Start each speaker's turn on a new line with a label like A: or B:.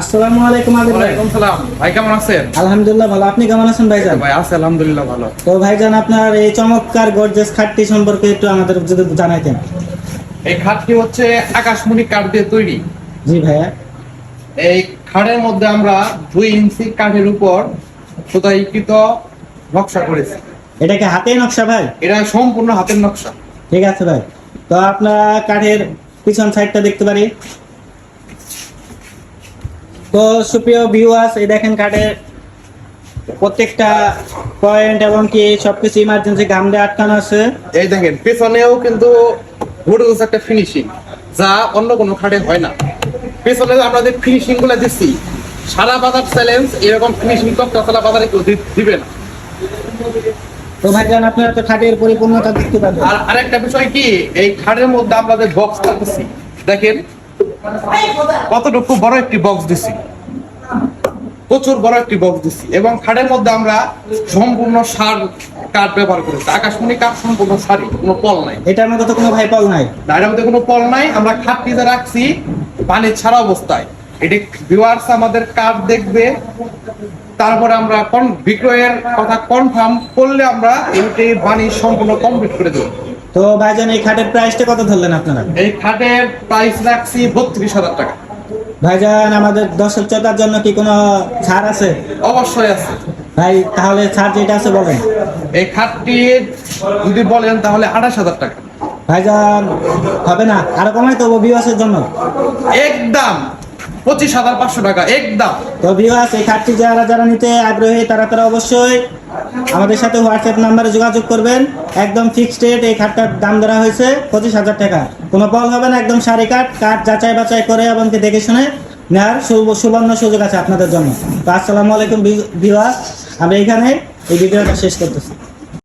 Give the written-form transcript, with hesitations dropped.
A: আসসালামু আলাইকুম আদিল ভাই।
B: ওয়ালাইকুম সালাম। ভাই কেমন আছেন?
A: আলহামদুলিল্লাহ ভালো। আপনি কেমন আছেন ভাইজান?
B: ভাই আছে আলহামদুলিল্লাহ ভালো।
A: তো ভাইজান আপনার এই চমৎকার গর্জিয়াস খাটটি সম্পর্কে একটু আমাদের যদি জানাইতেন।
B: এই খাটটি হচ্ছে আকাশমণি কাঠ দিয়ে তৈরি।
A: জি ভাইয়া।
B: এই খাটের মধ্যে আমরা 2 ইঞ্চি কাঠের উপর খোদাইকৃত নকশা করেছি।
A: এটা কি হাতেই নকশা ভাই?
B: এটা সম্পূর্ণ হাতের নকশা।
A: ঠিক আছে ভাই। তো আপনার কাঠের পিছন সাইডটা দেখতে পারি। তো সুপ্রিয় ভিউয়ার্স, এই দেখেন কাঠের প্রত্যেকটা পয়েন্ট এবং কি সবকিছু ইমার্জেন্সি গাম দিয়ে আটকানো আছে।
B: এই দেখেন পেছনেও কিন্তু গর্জিয়াস একটা ফিনিশিং, যা অন্য কোনো খাটে হয় না। পেছনে আমরা যে ফিনিশিং গুলো দিচ্ছি, সারা বাজার চ্যালেঞ্জ এরকম ফিনিশিং তো সারা বাজারে কেউ দিবে না।
A: তো ভাইজান আপনারা তো খাটের পরিপূর্ণতা দেখতে পাবেন।
B: আর আরেকটা বিষয় কি, এই খাটের মধ্যে আমরা যে বক্সটা দিচ্ছি, দেখেন কতটুকু বড় একটি বক্স দিচ্ছি, প্রচুর বড় একটি বক্স দিচ্ছি। এবং খাটের মধ্যে আমরা সম্পূর্ণ সার কাঠ ব্যবহার করেছি, আকাশমণি কাঠ, সম্পূর্ণ সারি, কোনো পল নাই।
A: এটার মধ্যে তো কোনো ভাইপাল নাই।
B: এটার মধ্যে কোনো পল নাই। আমরা খাটটি যা রাখছি পানি ছাড়া অবস্থায়, এটি ভিউয়ার্স আমাদের কাঠ দেখবে, তারপরে আমরা বিক্রয়ের কথা কনফার্ম করলে আমরা এইটি বাণী সম্পূর্ণ কমপ্লিট করে দেবো।
A: তো ভাইজান এই খাটের প্রাইসটা কত ধরলেন আপনারা?
B: এই খাটের প্রাইস রাখছি 32,000 টাকা।
A: ভাইজান আমাদের দর্শক শ্রোতার জন্য কি কোনো ছাড় আছে?
B: অবশ্যই আছে
A: ভাই তাহলে ছাড় যেটা আছে বলেন।
B: এই খাটটি যদি বলেন তাহলে 28,000 টাকা।
A: ভাইজান হবে না, আরো কমাই তো ভিউয়ার্সের জন্য।
B: একদম 25,500 টাকা একদম।
A: তো ভিউয়ার্স, এই খাটটি যারা নিতে আগ্রহী তারা অবশ্যই আমাদের সাথে হোয়াটসঅ্যাপ নাম্বারে যোগাযোগ করবেন। একদম ফিক্সড রেট, এই খাটটার দাম ধরা হয়েছে 25,000 টাকা। কোনো বল হবে না, একদম সারি কাঠ যাচাই বাছাই করে এবং দেখে শুনে নেওয়ার সুবর্ণ সুযোগ আছে আপনাদের জন্য। তো আসসালামু আলাইকুম ভিউয়ার্স, আমরা এইখানে এই ভিডিওটা শেষ করতেছি।